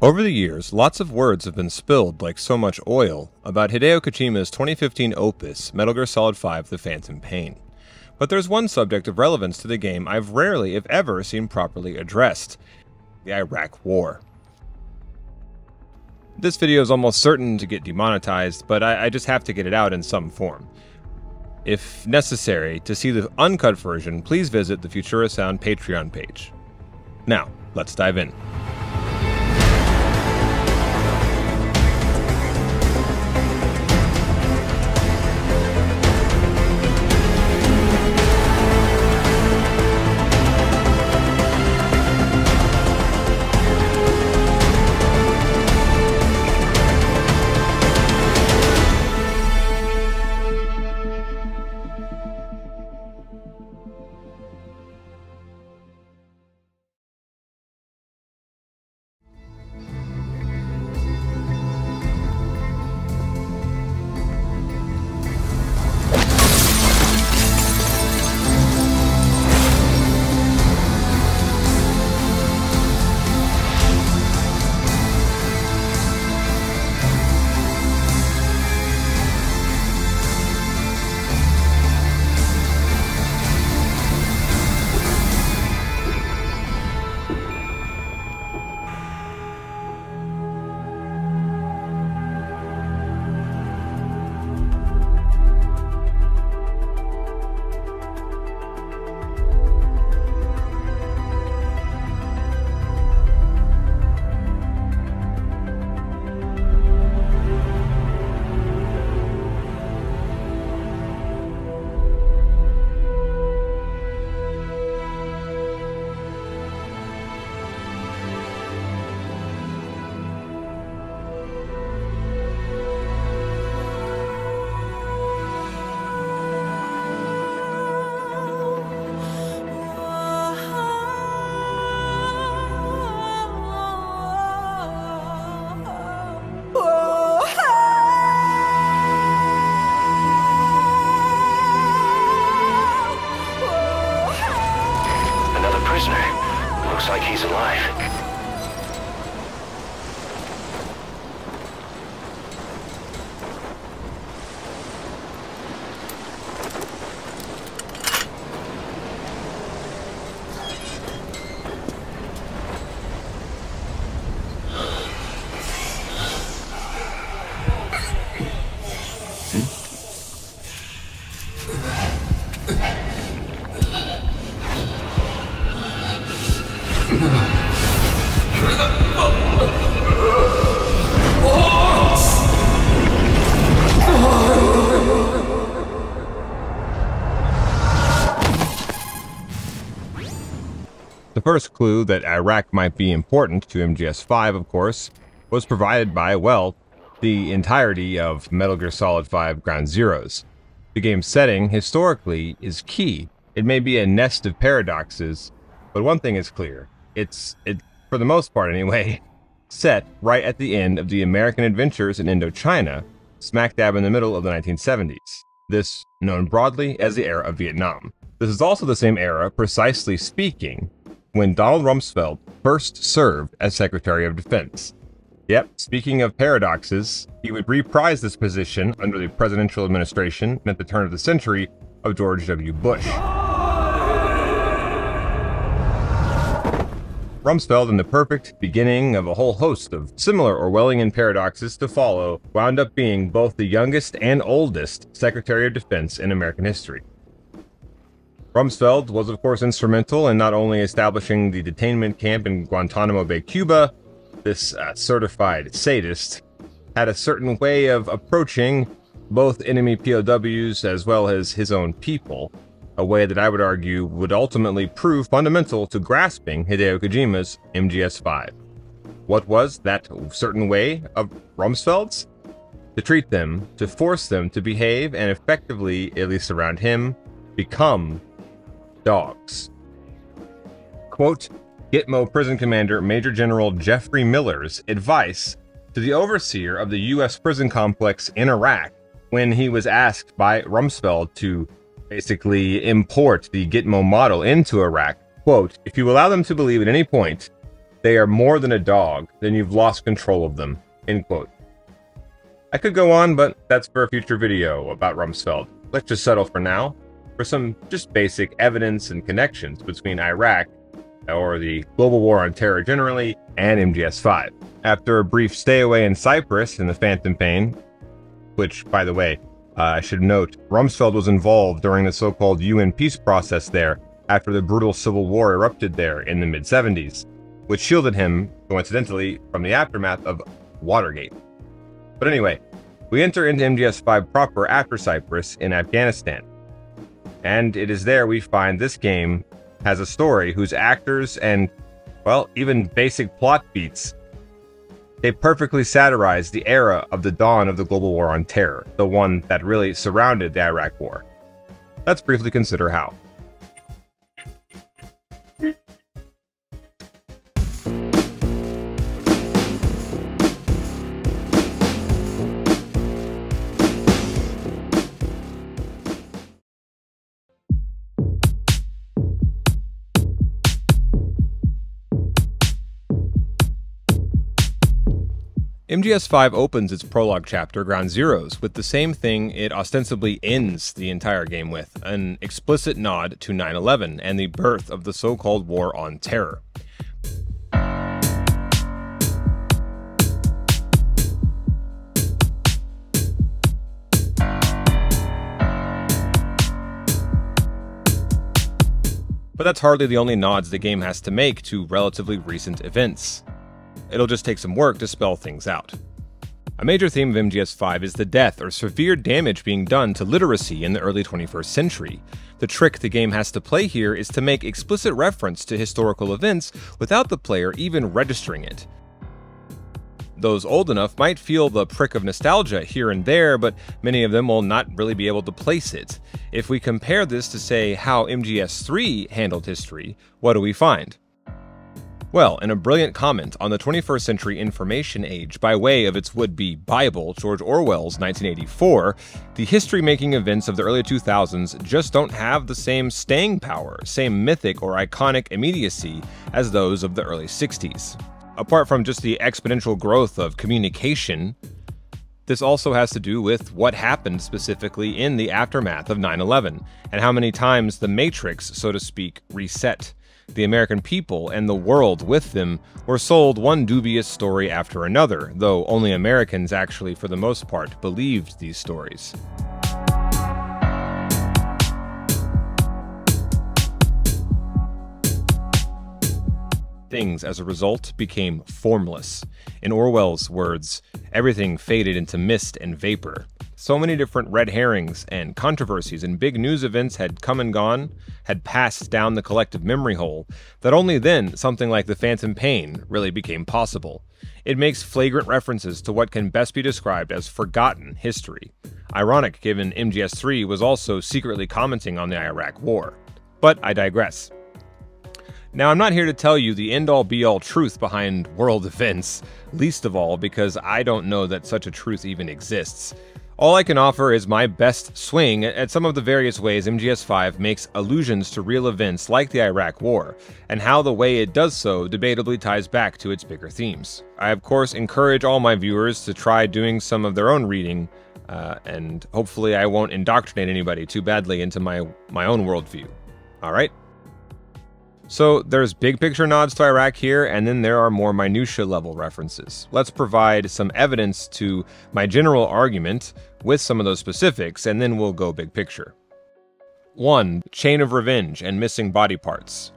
Over the years, lots of words have been spilled like so much oil about Hideo Kojima's 2015 opus, Metal Gear Solid 5: The Phantom Pain. But there's one subject of relevance to the game I've rarely, if ever, seen properly addressed: the Iraq War. This video is almost certain to get demonetized, but I just have to get it out in some form. If necessary, to see the uncut version, please visit the Futura Sound Patreon page. Now, let's dive in. Looks like he's alive. The first clue that Iraq might be important to MGS5, of course, was provided by, well, the entirety of Metal Gear Solid 5 Ground Zeroes. The game's setting, historically, is key. It may be a nest of paradoxes, but one thing is clear. It's for the most part anyway, set right at the end of the American adventures in Indochina, smack dab in the middle of the 1970s. This known broadly as the era of Vietnam. This is also the same era, precisely speaking, when Donald Rumsfeld first served as Secretary of Defense. Yep, speaking of paradoxes, he would reprise this position under the presidential administration at the turn of the century of George W. Bush. Rumsfeld, in the perfect beginning of a whole host of similar Orwellian paradoxes to follow, wound up being both the youngest and oldest Secretary of Defense in American history. Rumsfeld was, of course, instrumental in not only establishing the detainment camp in Guantanamo Bay, Cuba. This certified sadist had a certain way of approaching both enemy POWs as well as his own people, a way that I would argue would ultimately prove fundamental to grasping Hideo Kojima's MGS5. What was that certain way of Rumsfeld's? To treat them, to force them to behave and effectively, at least around him, become dogs. Quote, Gitmo Prison Commander Major General Jeffrey Miller's advice to the overseer of the U.S. prison complex in Iraq when he was asked by Rumsfeld to basically import the Gitmo model into Iraq. Quote, if you allow them to believe at any point they are more than a dog, then you've lost control of them, end quote. I could go on, but that's for a future video about Rumsfeld. Let's just settle for now for some just basic evidence and connections between Iraq, or the global war on terror generally, and MGS5. After a brief stay away in Cyprus in the Phantom Pain, which, by the way, I should note, Rumsfeld was involved during the so-called UN peace process there after the brutal civil war erupted there in the mid-70s, which shielded him, coincidentally, from the aftermath of Watergate. But anyway, we enter into MGS5 proper after Cyprus in Afghanistan. And it is there we find this game has a story whose actors and, well, even basic plot beats, they perfectly satirize the era of the dawn of the global war on terror, the one that really surrounded the Iraq War. Let's briefly consider how. MGS5 opens its prologue chapter, Ground Zeroes, with the same thing it ostensibly ends the entire game with, an explicit nod to 9/11 and the birth of the so-called War on Terror. But that's hardly the only nods the game has to make to relatively recent events. It'll just take some work to spell things out. A major theme of MGS5 is the death or severe damage being done to literacy in the early 21st century. The trick the game has to play here is to make explicit reference to historical events without the player even registering it. Those old enough might feel the prick of nostalgia here and there, but many of them will not really be able to place it. If we compare this to, say, how MGS3 handled history, what do we find? Well, in a brilliant comment on the 21st century information age by way of its would-be Bible, George Orwell's 1984, the history-making events of the early 2000s just don't have the same staying power, same mythic or iconic immediacy as those of the early 60s. Apart from just the exponential growth of communication, this also has to do with what happened specifically in the aftermath of 9/11, and how many times the Matrix, so to speak, reset. The American people and the world with them were sold one dubious story after another, though only Americans actually, for the most part, believed these stories. Things, as a result, became formless. In Orwell's words, everything faded into mist and vapor. So many different red herrings and controversies and big news events had come and gone, had passed down the collective memory hole, that only then something like the Phantom Pain really became possible. It makes flagrant references to what can best be described as forgotten history. Ironic, given MGS3 was also secretly commenting on the Iraq War. But I digress. Now, I'm not here to tell you the end-all be-all truth behind world events, least of all because I don't know that such a truth even exists. All I can offer is my best swing at some of the various ways MGS5 makes allusions to real events like the Iraq War, and how the way it does so debatably ties back to its bigger themes. I of course encourage all my viewers to try doing some of their own reading, and hopefully I won't indoctrinate anybody too badly into my own worldview. Alright? So there's big picture nods to Iraq here, and then there are more minutia level references. Let's provide some evidence to my general argument with some of those specifics, and then we'll go big picture. 1. Chain of revenge and missing body parts.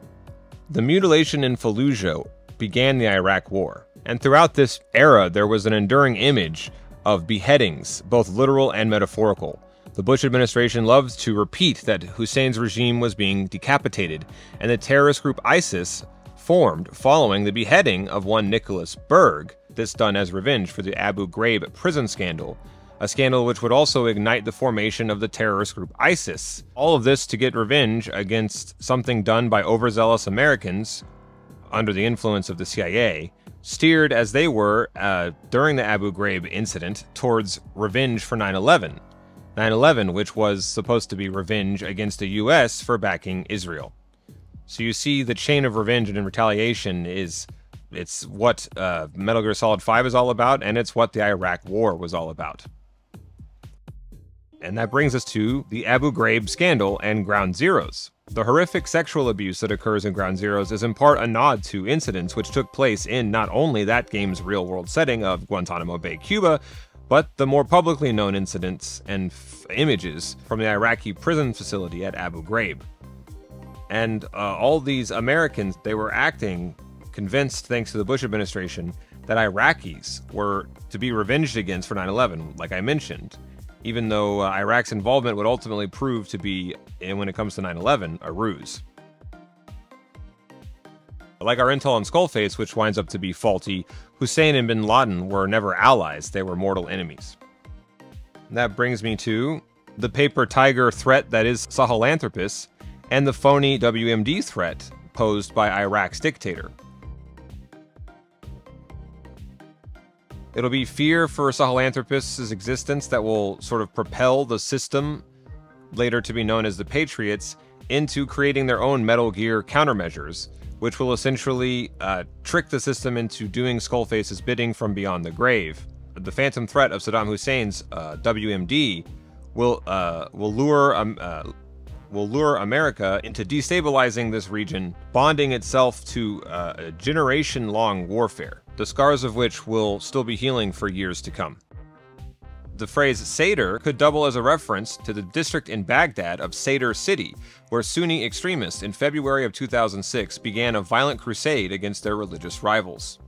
The mutilation in Fallujah began the Iraq War, and throughout this era there was an enduring image of beheadings, both literal and metaphorical. The Bush administration loved to repeat that Hussein's regime was being decapitated, and the terrorist group ISIS formed following the beheading of one Nicholas Berg, this done as revenge for the Abu Ghraib prison scandal, a scandal which would also ignite the formation of the terrorist group ISIS. All of this to get revenge against something done by overzealous Americans under the influence of the CIA, steered as they were during the Abu Ghraib incident towards revenge for 9/11. 9/11, which was supposed to be revenge against the US for backing Israel. So you see the chain of revenge and retaliation is It's what Metal Gear Solid 5 is all about, and it's what the Iraq War was all about. And that brings us to the Abu Ghraib scandal and Ground Zeroes. The horrific sexual abuse that occurs in Ground Zeroes is in part a nod to incidents which took place in not only that game's real-world setting of Guantanamo Bay, Cuba, but the more publicly known incidents and images from the Iraqi prison facility at Abu Ghraib. And all these Americans, they were acting convinced, thanks to the Bush administration, that Iraqis were to be revenged against for 9/11, like I mentioned, even though Iraq's involvement would ultimately prove to be, when it comes to 9/11, a ruse. Like our intel on Skullface, which winds up to be faulty, Hussein and bin Laden were never allies, they were mortal enemies. And that brings me to the paper tiger threat that is Sahelanthropus, and the phony WMD threat posed by Iraq's dictator. It'll be fear for Sahelanthropus' existence that will sort of propel the system, later to be known as the Patriots, into creating their own Metal Gear countermeasures, which will essentially trick the system into doing Skullface's bidding from beyond the grave. The phantom threat of Saddam Hussein's WMD will lure America into destabilizing this region, bonding itself to a generation-long warfare, the scars of which will still be healing for years to come. The phrase Sadr could double as a reference to the district in Baghdad of Sadr City, where Sunni extremists in February of 2006 began a violent crusade against their religious rivals.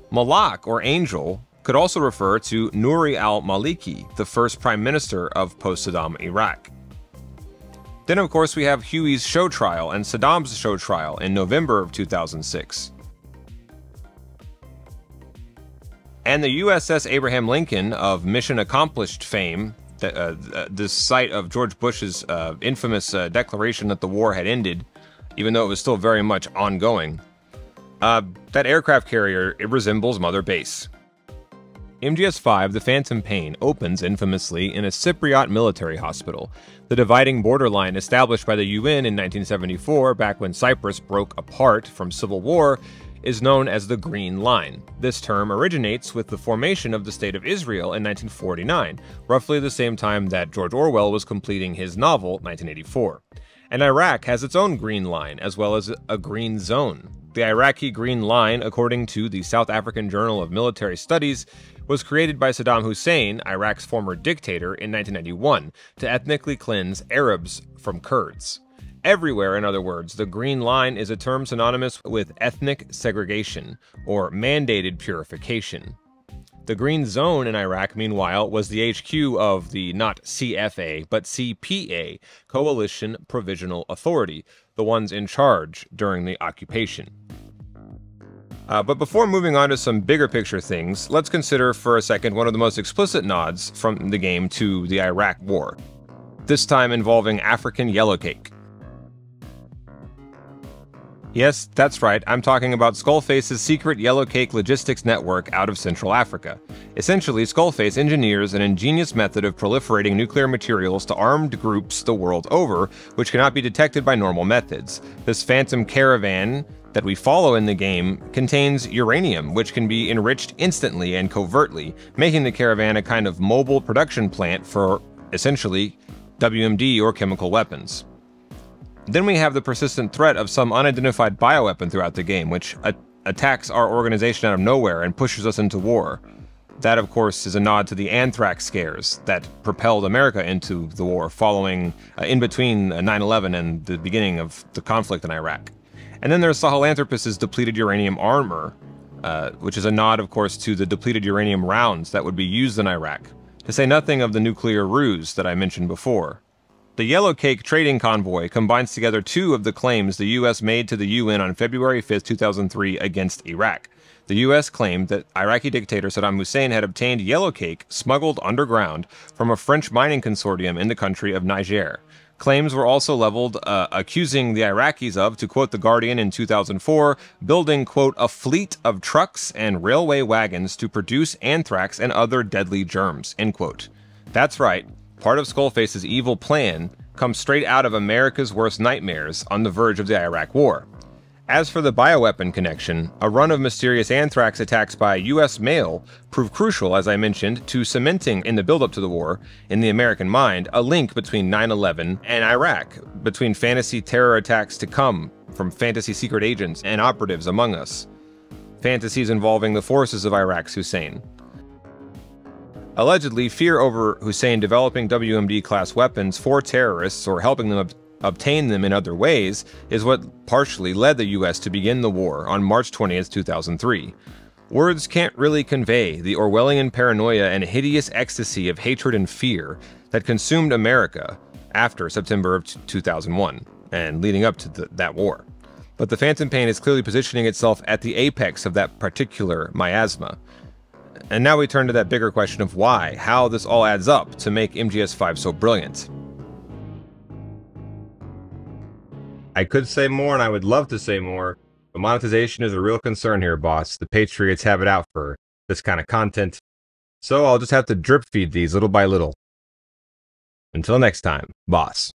Malak, or angel, could also refer to Nouri al-Maliki, the first prime minister of post-Saddam Iraq. Then, of course, we have Huey's show trial and Saddam's show trial in November of 2006. And the USS Abraham Lincoln of Mission Accomplished fame, the site of George Bush's infamous declaration that the war had ended, even though it was still very much ongoing. That aircraft carrier, it resembles Mother Base. MGS-5, The Phantom Pain, opens infamously in a Cypriot military hospital, the dividing borderline established by the UN in 1974, back when Cyprus broke apart from civil war, is known as the Green Line. This term originates with the formation of the State of Israel in 1949, roughly the same time that George Orwell was completing his novel, 1984. And Iraq has its own Green Line, as well as a Green Zone. The Iraqi Green Line, according to the South African Journal of Military Studies, was created by Saddam Hussein, Iraq's former dictator, in 1991 to ethnically cleanse Arabs from Kurds. Everywhere, in other words, the Green Line is a term synonymous with ethnic segregation, or mandated purification. The Green Zone in Iraq, meanwhile, was the HQ of the not CFA, but CPA, Coalition Provisional Authority, the ones in charge during the occupation. But before moving on to some bigger picture things, let's consider for a second one of the most explicit nods from the game to the Iraq War, this time involving African yellowcake. Yes, that's right, I'm talking about Skullface's secret yellowcake logistics network out of Central Africa. Essentially, Skullface engineers an ingenious method of proliferating nuclear materials to armed groups the world over, which cannot be detected by normal methods. This phantom caravan that we follow in the game contains uranium, which can be enriched instantly and covertly, making the caravan a kind of mobile production plant for, essentially, WMD or chemical weapons. Then we have the persistent threat of some unidentified bioweapon throughout the game, which attacks our organization out of nowhere and pushes us into war. That, of course, is a nod to the anthrax scares that propelled America into the war following, in between 9/11 and the beginning of the conflict in Iraq. And then there's Sahelanthropus' depleted uranium armor, which is a nod, of course, to the depleted uranium rounds that would be used in Iraq, to say nothing of the nuclear ruse that I mentioned before. The Yellowcake trading convoy combines together two of the claims the U.S. made to the UN on February 5, 2003 against Iraq. The U.S. claimed that Iraqi dictator Saddam Hussein had obtained yellowcake smuggled underground from a French mining consortium in the country of Niger. Claims were also leveled, accusing the Iraqis of, to quote The Guardian in 2004, building, quote, a fleet of trucks and railway wagons to produce anthrax and other deadly germs, end quote. That's right. Part of Skullface's evil plan comes straight out of America's worst nightmares on the verge of the Iraq War. As for the bioweapon connection, a run of mysterious anthrax attacks by U.S. mail proved crucial, as I mentioned, to cementing in the build-up to the war, in the American mind, a link between 9/11 and Iraq, between fantasy terror attacks to come from fantasy secret agents and operatives among us, fantasies involving the forces of Iraq's Hussein. Allegedly, fear over Hussein developing WMD-class weapons for terrorists or helping them obtain them in other ways is what partially led the US to begin the war on March 20th, 2003. Words can't really convey the Orwellian paranoia and hideous ecstasy of hatred and fear that consumed America after September of 2001 and leading up to that war. But the Phantom Pain is clearly positioning itself at the apex of that particular miasma. And now we turn to that bigger question of why, how this all adds up to make MGS5 so brilliant. I could say more, and I would love to say more, but monetization is a real concern here, boss. The Patriots have it out for this kind of content, so I'll just have to drip feed these little by little. Until next time, boss.